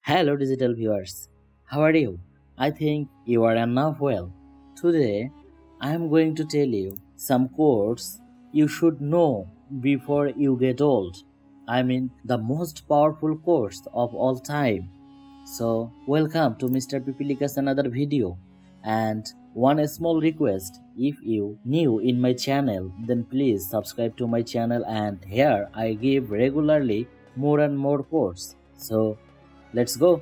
Hello, digital viewers. How are you? I think you are enough well. Today, I am going to tell you some quotes you should know before you get old. I mean, the most powerful quotes of all time. So, welcome to Mr. Pipilika's another video. And one small request, if you new in my channel, then please subscribe to my channel, and here I give regularly more and more quotes. So, let's go.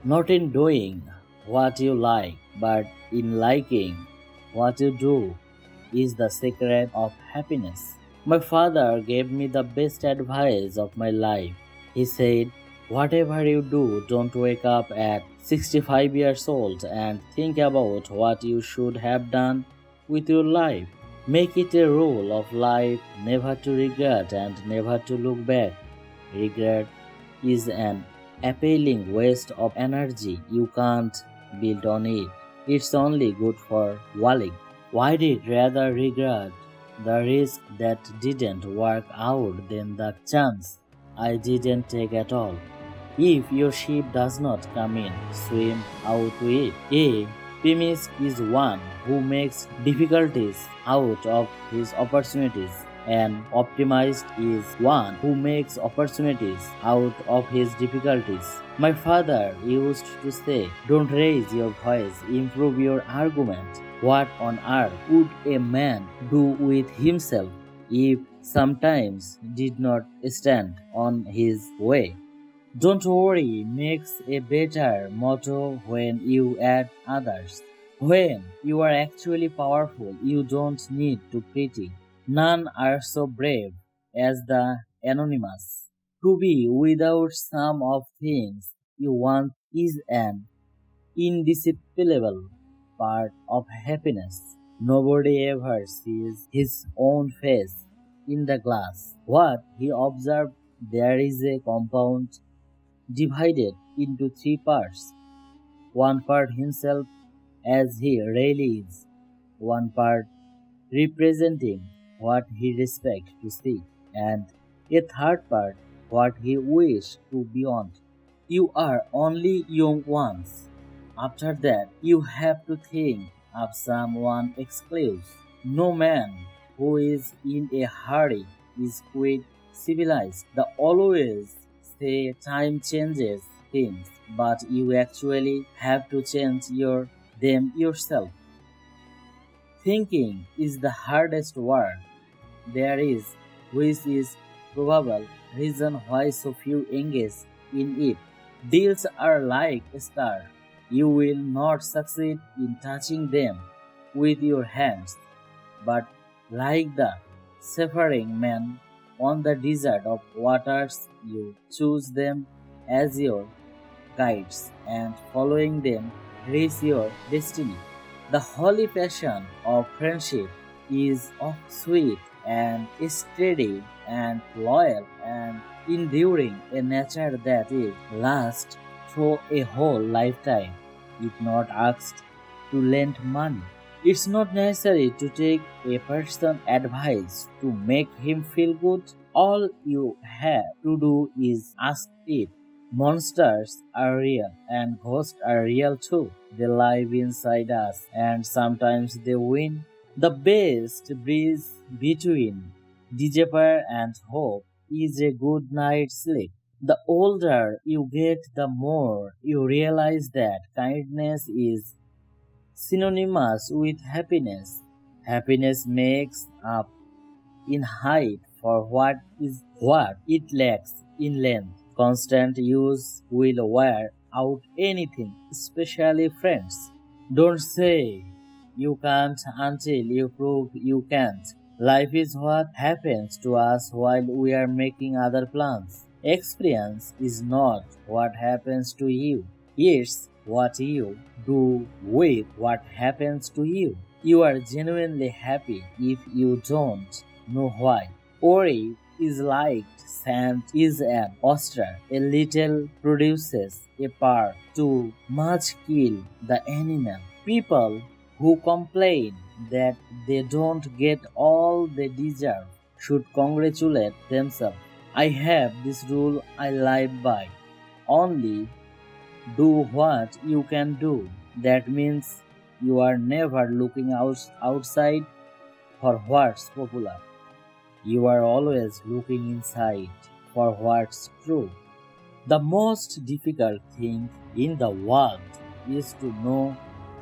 Not in doing what you like, but in liking what you do is the secret of happiness. My father gave me the best advice of my life. He said, whatever you do, don't wake up at 65 years old and think about what you should have done with your life. Make it a rule of life never to regret and never to look back. Regret is an appealing waste of energy. You can't build on it. It's only good for walling. Why did rather regret the risk that didn't work out than the chance I didn't take at all? If your ship does not come in, swim out to it. A pessimist is one who makes difficulties out of his opportunities. An optimist is one who makes opportunities out of his difficulties. My father used to say, don't raise your voice, improve your argument. What on earth would a man do with himself if sometimes did not stand on his way? Don't worry makes a better motto when you add others. When you are actually powerful, you don't need to pity. None are so brave as the anonymous. To be without some of things you want is an indispensable part of happiness. Nobody ever sees his own face in the glass. What he observed there is a compound divided into three parts. One part himself as he really is, one part representing what he respects to see, and a third part what he wishes to beyond. You are only young once. After that, you have to think of someone exclusive. No man who is in a hurry is quite civilized. The always say time changes things, but you actually have to change them yourself. Thinking is the hardest work there is, which is probable reason why so few engage in it. Deals are like a star. You will not succeed in touching them with your hands, but like the suffering man on the desert of waters, you choose them as your guides and following them reach your destiny. The holy passion of friendship is of sweet and steady and loyal and enduring, a nature that is lasts through a whole lifetime if not asked to lend money. It's not necessary to take a person's advice to make him feel good. All you have to do is ask it. Monsters are real and ghosts are real too. They live inside us and sometimes they win. The best bridge between despair and hope is a good night's sleep. The older you get, the more you realize that kindness is synonymous with happiness. Happiness makes up in height for what it lacks in length. Constant use will wear out anything, especially friends. Don't say you can't until you prove you can't. Life is what happens to us while we are making other plans. Experience is not what happens to you, it's what you do with what happens to you. You are genuinely happy if you don't know why. Ori is like sand is an oyster. A little produces a pearl. Too much kill the animal. People who complain that they don't get all they deserve should congratulate themselves. I have this rule I live by. only do what you can do. That means you are never looking outside for what's popular. You are always looking inside for what's true. The most difficult thing in the world is to know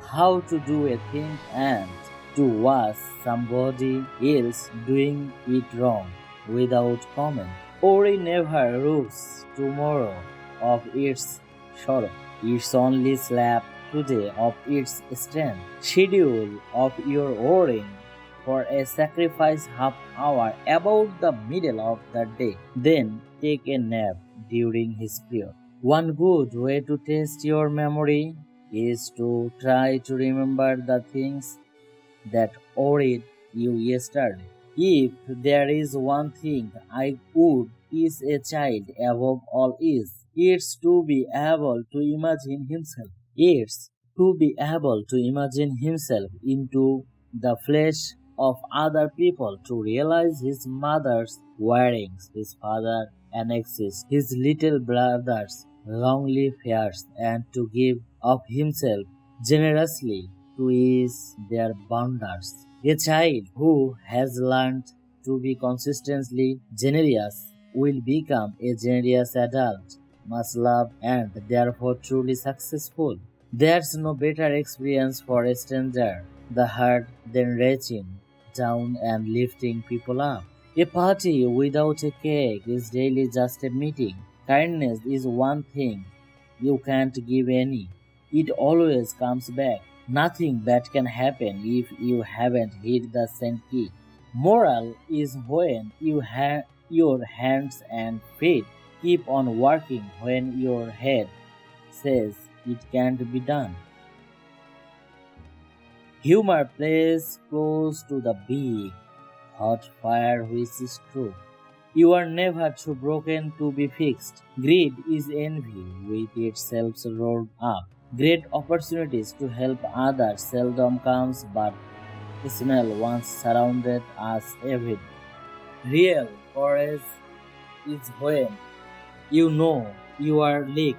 how to do a thing and to watch somebody else doing it wrong without comment. Ori never roofs tomorrow of its sorrow. It's only slap today of its strength. Schedule of your oaring for a sacrifice half hour about the middle of the day. Then take a nap during his period. One good way to test your memory is to try to remember the things that worried you yesterday. If there is one thing I would teach a child above all is, it's to be able to imagine himself. It's to be able to imagine himself into the flesh of other people, to realize his mother's wearings, his father annexes, his little brother's lonely fears, and to give of himself generously to ease their boundaries. A child who has learned to be consistently generous will become a generous adult, much loved and therefore truly successful. There's no better experience for a stranger, the heart, than reaching down and lifting people up. A party without a cake is really just a meeting. Kindness is one thing you can't give any. It always comes back. Nothing bad can happen if you haven't hit the same key. Moral is when you have your hands and feet keep on working when your head says it can't be done. Humor plays close to the big, hot fire which is true. You are never too broken to be fixed. Greed is envy with itself rolled up. Great opportunities to help others seldom comes, but smell once surrounded us every day. Real courage is when you know you are leaked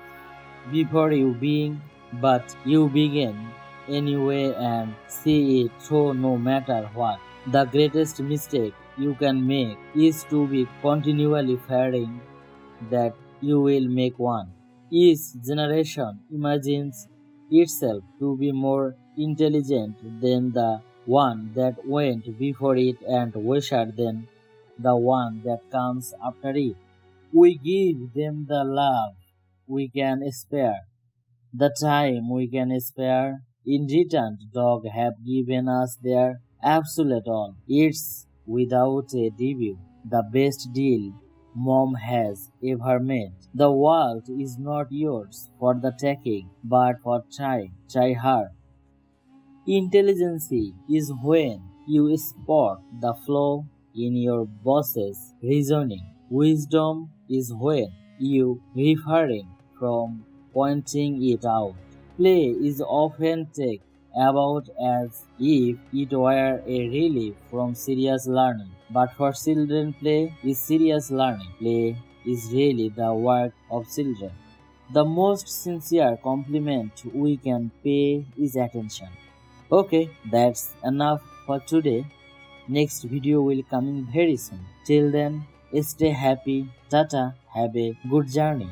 before you being, but you begin anyway and see it through no matter what. The greatest mistake you can make is to be continually fearing that you will make one. Each generation imagines itself to be more intelligent than the one that went before it and wiser than the one that comes after it. We give them the love we can spare, the time we can spare. In return, dog have given us their absolute all. It's without a review the best deal mom has ever made. The world is not yours for the taking, but for trying. Try hard. Intelligence is when you spot the flaw in your boss's reasoning. Wisdom is when you refrain from pointing it out. Play is often taken about as if it were a relief from serious learning. But for children, play is serious learning. Play is really the work of children. The most sincere compliment we can pay is attention. Okay, that's enough for today. Next video will coming very soon. Till then, stay happy. Tata. Have a good journey.